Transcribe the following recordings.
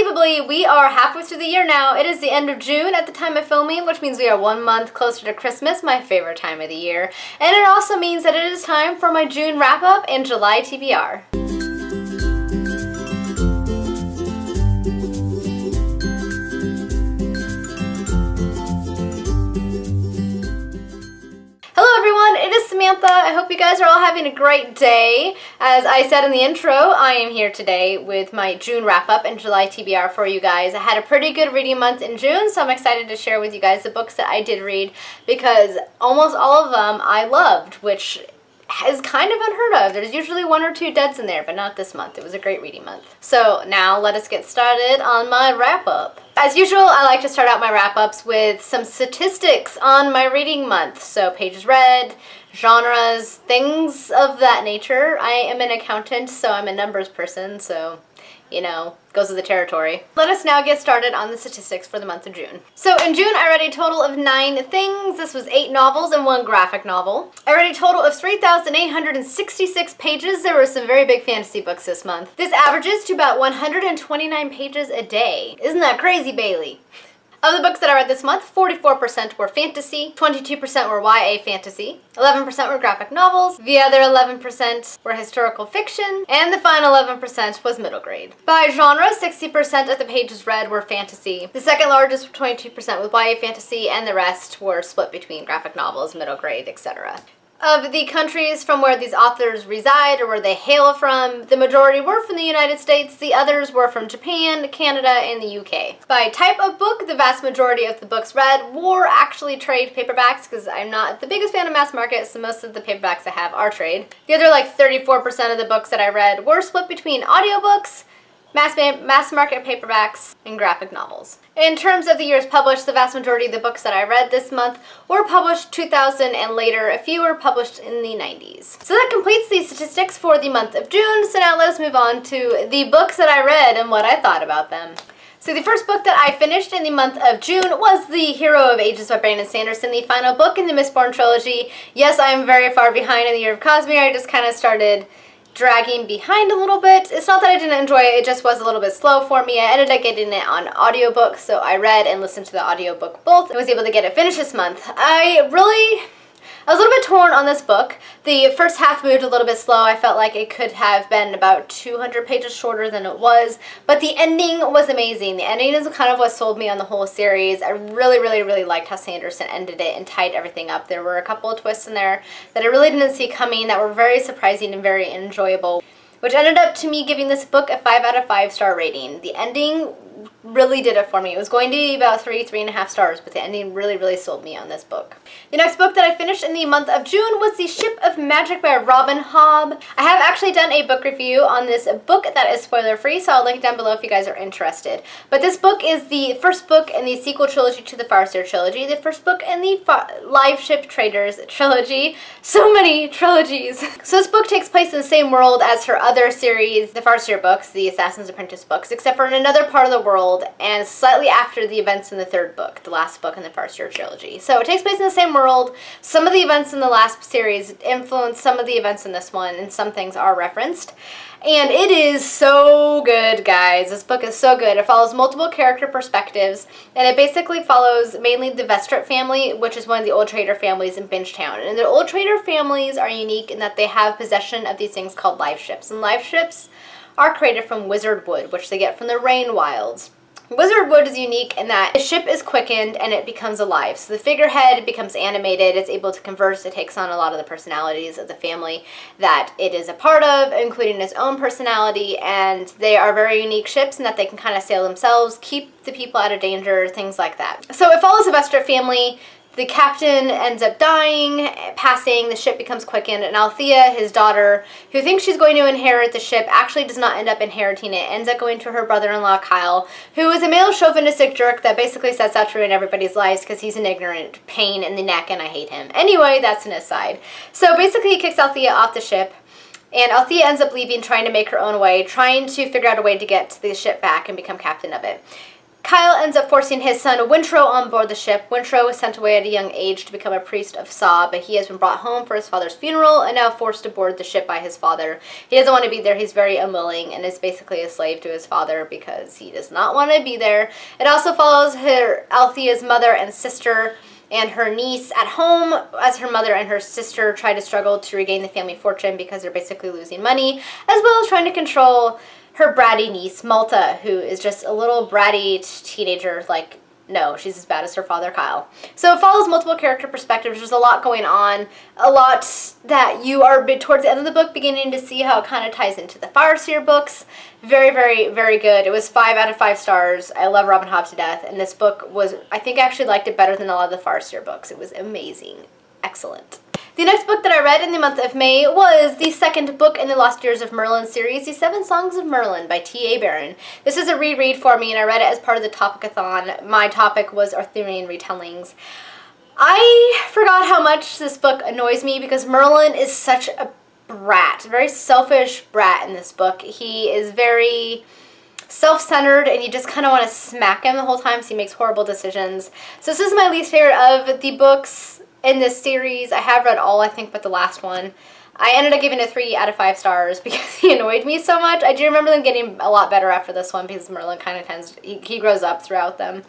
unbelievably, we are halfway through the year now. It is the end of June at the time of filming, which means we are 1 month closer to Christmas, my favorite time of the year. And it also means that it is time for my June wrap-up and July TBR. Hello everyone, it is Samantha. I hope you guys are all having a great day. As I said in the intro, I am here today with my June wrap-up and July TBR for you guys. I had a pretty good reading month in June, so I'm excited to share with you guys the books that I did read because almost all of them I loved, which is kind of unheard of. There's usually 1 or 2 duds in there, but not this month. It was a great reading month. So now let us get started on my wrap-up. As usual, I like to start out my wrap-ups with some statistics on my reading month. So pages read, genres, things of that nature. I am an accountant, so I'm a numbers person, so you know, goes with the territory. Let us now get started on the statistics for the month of June. So in June, I read a total of 9 things. This was 8 novels and 1 graphic novel. I read a total of 3,866 pages. There were some very big fantasy books this month. This averages to about 129 pages a day. Isn't that crazy, Bailey? Of the books that I read this month, 44% were fantasy, 22% were YA fantasy, 11% were graphic novels, the other 11% were historical fiction, and the final 11% was middle grade. By genre, 60% of the pages read were fantasy. The second largest, 22%, was YA fantasy, and the rest were split between graphic novels, middle grade, etc. Of the countries from where these authors reside or where they hail from, the majority were from the United States, the others were from Japan, Canada, and the UK. By type of book, the vast majority of the books read were actually trade paperbacks because I'm not the biggest fan of mass market, so most of the paperbacks I have are trade. The other 34% of the books that I read were split between audiobooks, mass market paperbacks, and graphic novels. In terms of the years published, the vast majority of the books that I read this month were published 2000 and later. A few were published in the 90s. So that completes the statistics for the month of June. So now let us move on to the books that I read and what I thought about them. So the first book that I finished in the month of June was The Hero of Ages by Brandon Sanderson, the final book in the Mistborn trilogy. Yes, I am very far behind in the Year of Cosmere. I just kind of started dragging behind a little bit. It's not that I didn't enjoy it, it just was a little bit slow for me. I ended up getting it on audiobook, so I read and listened to the audiobook both and was able to get it finished this month. I was a little bit torn on this book. The first half moved a little bit slow. I felt like it could have been about 200 pages shorter than it was, but the ending was amazing. The ending is kind of what sold me on the whole series. I really liked how Sanderson ended it and tied everything up. There were a couple of twists in there that I really didn't see coming that were very surprising and very enjoyable, which ended up to me giving this book a 5 out of 5 star rating. The ending really did it for me. It was going to be about 3.5 stars, but the ending really sold me on this book. The next book that I finished in the month of June was The Ship of Magic by Robin Hobb. I have actually done a book review on this book that is spoiler free, so I'll link down below if you guys are interested. But this book is the first book in the sequel trilogy to the Farseer trilogy, the first book in the Live Ship Traders trilogy. So many trilogies. So this book takes place in the same world as her other series, the Farseer books, the Assassin's Apprentice books, except for in another part of the world and slightly after the events in the 3rd book, the last book in the Farseer trilogy. So it takes place in the same world. Some of the events in the last series influence some of the events in this one, and some things are referenced. And it is so good, guys. This book is so good. It follows multiple character perspectives, and it basically follows mainly the Vestrit family, which is one of the old trader families in Bingetown. And the old trader families are unique in that they have possession of these things called live ships. And live ships are created from wizard wood, which they get from the rain wilds. Wizard wood is unique in that the ship is quickened and it becomes alive. So the figurehead becomes animated, it's able to converse, it takes on a lot of the personalities of the family that it is a part of, including its own personality, and they are very unique ships in that they can kind of sail themselves, keep the people out of danger, things like that. So it follows the Vestrit family. The captain ends up dying, passing, the ship becomes quickened, and Althea, his daughter, who thinks she's going to inherit the ship, actually does not end up inheriting it, ends up going to her brother-in-law, Kyle, who is a male chauvinistic jerk that basically sets out to ruin everybody's lives because he's an ignorant pain in the neck and I hate him. Anyway, that's an aside. So basically he kicks Althea off the ship, and Althea ends up leaving, trying to make her own way, trying to figure out a way to get the ship back and become captain of it. Kyle ends up forcing his son Wintrow on board the ship. Wintrow was sent away at a young age to become a priest of Sa, but he has been brought home for his father's funeral and now forced aboard the ship by his father. He doesn't want to be there. He's very unwilling and is basically a slave to his father because he does not want to be there. It also follows Althea's mother and sister and her niece at home as her mother and her sister try to struggle to regain the family fortune because they're basically losing money, as well as trying to control her bratty niece, Malta, who is just a little bratty teenager. Like, no, she's as bad as her father, Kyle. So it follows multiple character perspectives. There's a lot going on, a lot that you are towards the end of the book beginning to see how it kind of ties into the Farseer books. Very, very, very good. It was 5 out of 5 stars. I love Robin Hobb to death, and this book was, I think I actually liked it better than a lot of the Farseer books. It was amazing. Excellent. The next book that I read in the month of May was the second book in the Lost Years of Merlin series, The 7 Songs of Merlin by T.A. Barron. This is a reread for me, and I read it as part of the Topic-a-thon. My topic was Arthurian retellings. I forgot how much this book annoys me because Merlin is such a brat, a very selfish brat in this book. He is very self-centered and you just kind of want to smack him the whole time, so he makes horrible decisions. So this is my least favorite of the books in this series. I have read all, I think, but the last one. I ended up giving it 3 out of 5 stars because he annoyed me so much. I do remember them getting a lot better after this one because Merlin kind of tends, he grows up throughout them.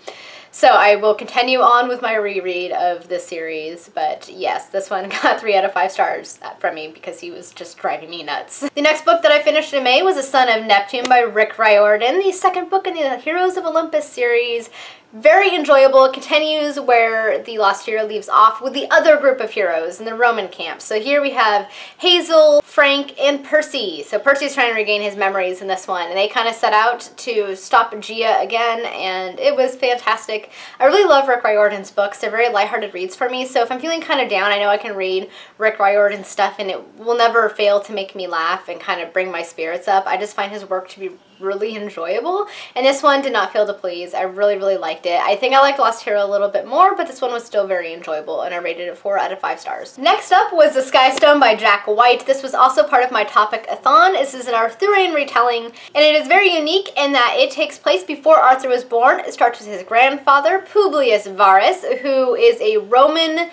So I will continue on with my reread of this series, but yes, this one got 3 out of 5 stars from me because he was just driving me nuts. The next book that I finished in May was A Son of Neptune by Rick Riordan, the second book in the Heroes of Olympus series. Very enjoyable. It continues where the Lost Hero leaves off with the other group of heroes in the Roman camp. So here we have Hazel, Frank, and Percy. So Percy's trying to regain his memories in this one, and they kind of set out to stop Gia again, and it was fantastic. I really love Rick Riordan's books. They're very lighthearted reads for me, so if I'm feeling kind of down, I know I can read Rick Riordan's stuff, and it will never fail to make me laugh and kind of bring my spirits up. I just find his work to be really enjoyable, and this one did not fail to please. I really, really liked it. I think I liked Lost Hero a little bit more, but this one was still very enjoyable, and I rated it 4 out of 5 stars. Next up was The Sky Stone by Jack White. This was also part of my Topic-a-thon. This is an Arthurian retelling, and it is very unique in that it takes place before Arthur was born. It starts with his grandfather, Publius Varus, who is a Roman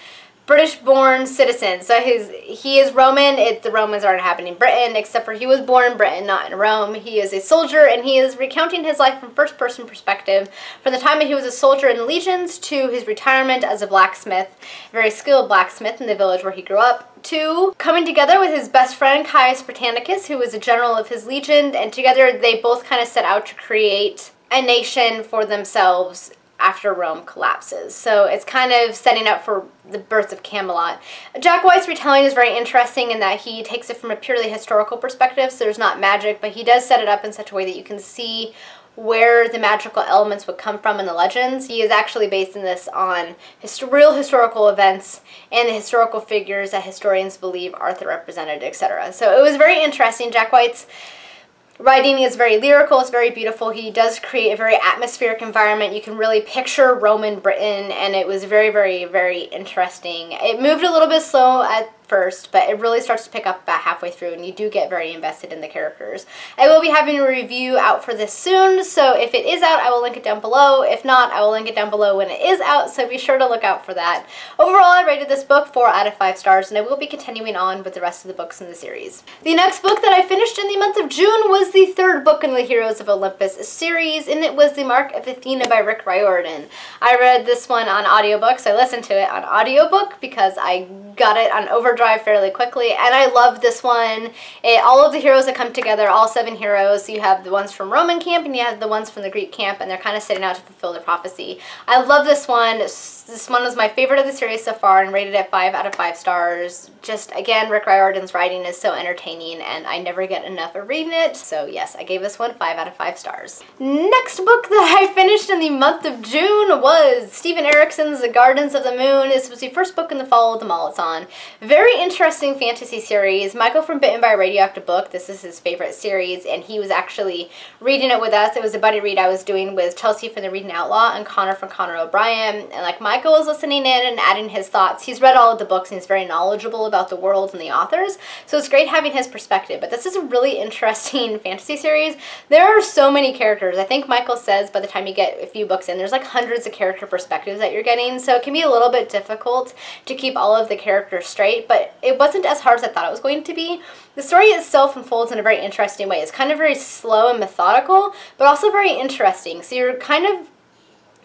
British-born citizen. So he is Roman. The Romans are inhabiting Britain, except for he was born in Britain, not in Rome. He is a soldier, and he is recounting his life from first-person perspective from the time that he was a soldier in the legions to his retirement as a blacksmith, a very skilled blacksmith in the village where he grew up, to coming together with his best friend Caius Britannicus, who was a general of his legion, and together they both kind of set out to create a nation for themselves after Rome collapses. So it's kind of setting up for the birth of Camelot. Jack White's retelling is very interesting in that he takes it from a purely historical perspective, so there's not magic, but he does set it up in such a way that you can see where the magical elements would come from in the legends. He is actually basing this on real historical events and the historical figures that historians believe Arthur represented, etc. So it was very interesting. Jack White's writing is very lyrical, it's very beautiful. He does create a very atmospheric environment. You can really picture Roman Britain, and it was very, very, very interesting. It moved a little bit slow at first, but it really starts to pick up about halfway through, and you do get very invested in the characters. I will be having a review out for this soon, so if it is out, I will link it down below. If not, I will link it down below when it is out, so be sure to look out for that. Overall, I rated this book 4 out of 5 stars, and I will be continuing on with the rest of the books in the series. The next book that I finished in the month of June was the third book in the Heroes of Olympus series, and it was The Mark of Athena by Rick Riordan. I read this one on audiobook, so I listened to it on audiobook because I got it on overdrive fairly quickly, and I love this one. All of the heroes that come together, all 7 heroes, so you have the ones from Roman camp and you have the ones from the Greek camp, and they're kind of setting out to fulfill the prophecy. I love this one. This one was my favorite of the series so far and rated it 5 out of 5 stars. Just, again, Rick Riordan's writing is so entertaining, and I never get enough of reading it, so yes, I gave this one 5 out of 5 stars. Next book that I finished in the month of June was Stephen Erickson's The Gardens of the Moon. This was the first book in the Fall of the Moloton. Very very interesting fantasy series. Michael from Bitten by a Radioactive Book, this is his favorite series, and he was actually reading it with us. It was a buddy read I was doing with Chelsea from the Reading Outlaw and Connor from Connor O'Brien, and like Michael was listening in and adding his thoughts. He's read all of the books and he's very knowledgeable about the world and the authors, so it's great having his perspective. But this is a really interesting fantasy series. There are so many characters. I think Michael says by the time you get a few books in, there's like hundreds of character perspectives that you're getting, so it can be a little bit difficult to keep all of the characters straight, but it wasn't as hard as I thought it was going to be. The story itself unfolds in a very interesting way. It's kind of very slow and methodical, but also very interesting. So you're kind of,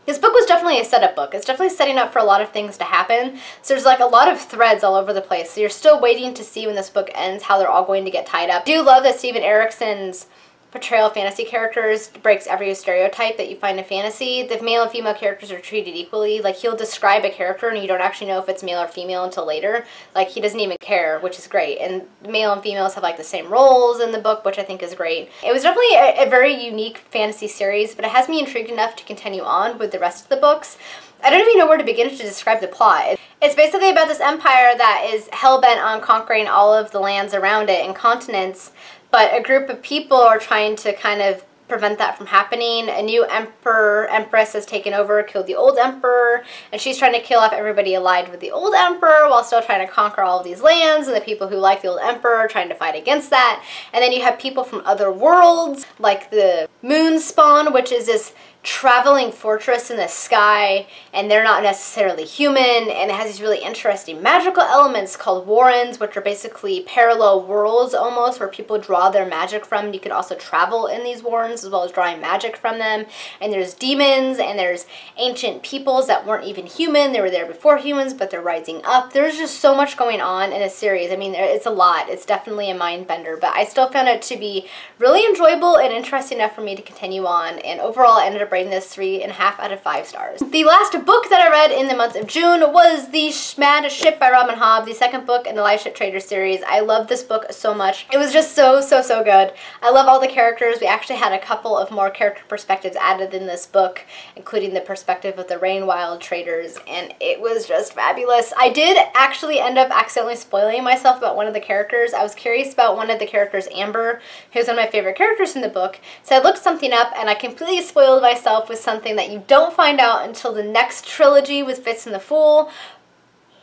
this book was definitely a setup book. It's definitely setting up for a lot of things to happen. So there's like a lot of threads all over the place. So you're still waiting to see when this book ends how they're all going to get tied up. I do love that Steven Erikson's portrayal of fantasy characters breaks every stereotype that you find in fantasy. The male and female characters are treated equally. Like, he'll describe a character and you don't actually know if it's male or female until later. Like, he doesn't even care, which is great. And male and females have like the same roles in the book, which I think is great. It was definitely a very unique fantasy series, but it has me intrigued enough to continue on with the rest of the books. I don't even know where to begin to describe the plot. It's basically about this empire that is hell-bent on conquering all of the lands around it and continents, but a group of people are trying to kind of prevent that from happening. A new empress has taken over, killed the old emperor, and she's trying to kill off everybody allied with the old emperor while still trying to conquer all of these lands, and the people who like the old emperor are trying to fight against that. And then you have people from other worlds, like the Moonspawn, which is this traveling fortress in the sky, and they're not necessarily human, and it has these really interesting magical elements called warrens, which are basically parallel worlds almost, where people draw their magic from. You could also travel in these warrens as well as drawing magic from them. And there's demons, and there's ancient peoples that weren't even human. They were there before humans, but they're rising up. There's just so much going on in a series. I mean, it's a lot. It's definitely a mind bender, but I still found it to be really enjoyable and interesting enough for me to continue on, and overall I ended up rating this 3.5 out of 5 stars. The last book that I read in the month of June was The Mad Ship by Robin Hobb, the second book in the Live Ship Trader series. I love this book so much. It was just so good. I love all the characters. We actually had a couple of more character perspectives added in this book, including the perspective of the Rainwild traders, and it was just fabulous. I did actually end up accidentally spoiling myself about one of the characters. I was curious about one of the characters, Amber, who's one of my favorite characters in the book, so I looked something up and I completely spoiled myself with something that you don't find out until the next trilogy with Fitz and the Fool.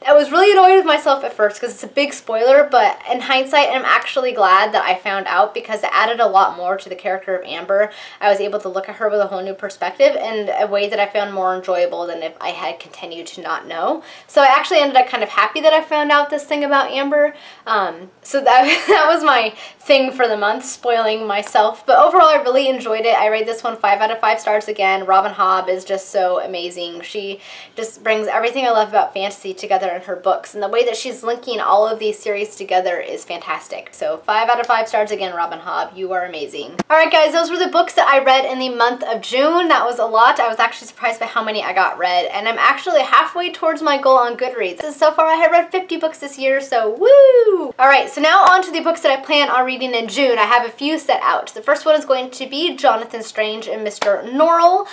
I was really annoyed with myself at first because it's a big spoiler, but in hindsight, I'm actually glad that I found out because it added a lot more to the character of Amber. I was able to look at her with a whole new perspective in a way that I found more enjoyable than if I had continued to not know. So I actually ended up kind of happy that I found out this thing about Amber. So that was my thing for the month, spoiling myself. But overall, I really enjoyed it. I rate this one 5 out of 5 stars again. Robin Hobb is just so amazing. She just brings everything I love about fantasy together in her books, and the way that she's linking all of these series together is fantastic. So 5 out of 5 stars again, Robin Hobb. You are amazing. Alright guys, those were the books that I read in the month of June. That was a lot. I was actually surprised by how many I got read, and I'm actually halfway towards my goal on Goodreads. So far I have read 50 books this year, so woo! Alright, so now on to the books that I plan on reading in June. I have a few set out. The first one is going to be Jonathan Strange and Mr. Norrell.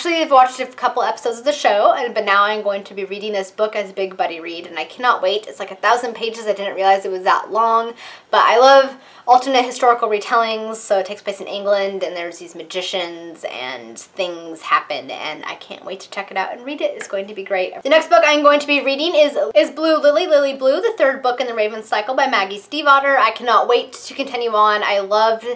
I've watched a couple episodes of the show, but now I'm going to be reading this book as a big buddy read, and I cannot wait. It's like 1,000 pages. I didn't realize it was that long, but I love alternate historical retellings. So it takes place in England, and there's these magicians and things happen, and I can't wait to check it out and read it. It's going to be great. The next book I'm going to be reading is Blue Lily, Lily Blue, the third book in the Raven Cycle by Maggie Stiefvater. I cannot wait to continue on. I loved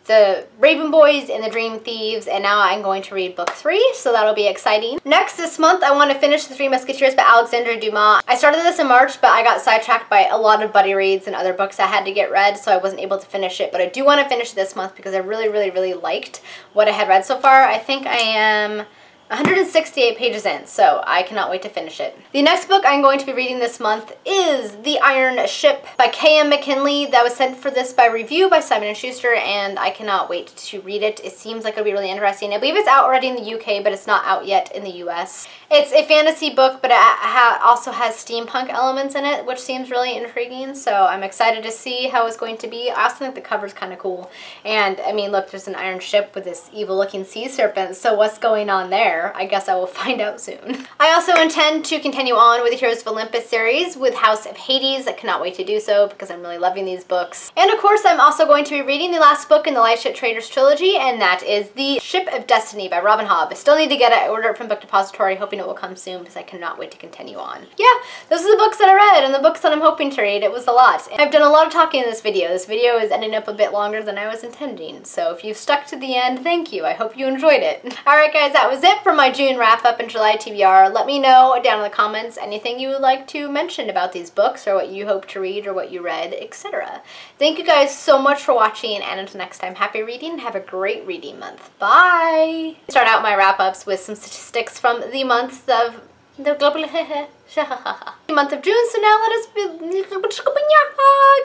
the Raven Boys and the Dream Thieves, and now I'm going to read book 3, so that'll be exciting. Next this month, I want to finish The Three Musketeers by Alexandre Dumas. I started this in March, but I got sidetracked by a lot of buddy reads and other books I had to get read, so I wasn't able to finish it, but I do want to finish it this month because I really liked what I had read so far. I think I am 168 pages in, so I cannot wait to finish it. The next book I'm going to be reading this month is The Iron Ship by K.M. McKinley. That was sent for this by review by Simon & Schuster, and I cannot wait to read it. It seems like it'll be really interesting. I believe it's out already in the UK, but it's not out yet in the US. It's a fantasy book, but it also has steampunk elements in it, which seems really intriguing, so I'm excited to see how it's going to be. I also think the cover's kind of cool. And, I mean, look, there's an iron ship with this evil-looking sea serpent, so what's going on there? where? I guess I will find out soon. I also intend to continue on with the Heroes of Olympus series with House of Hades. I cannot wait to do so because I'm really loving these books. And of course, I'm also going to be reading the last book in the Lightship Traders trilogy, and that is The Ship of Destiny by Robin Hobb. I still need to get it. I ordered it from Book Depository, hoping it will come soon because I cannot wait to continue on. Yeah, those are the books that I read and the books that I'm hoping to read. It was a lot. And I've done a lot of talking in this video. This video is ending up a bit longer than I was intending, so if you've stuck to the end, thank you. I hope you enjoyed it. Alright guys, that was it for my June wrap-up and July TBR. Let me know down in the comments anything you would like to mention about these books, or what you hope to read, or what you read, etc. Thank you guys so much for watching, and until next time, happy reading and have a great reading month. Bye! Start out my wrap-ups with some statistics from the month of the global the month of June, so now let us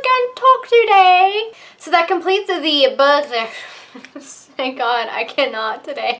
can't talk today. So that completes the book. Thank God, I cannot today.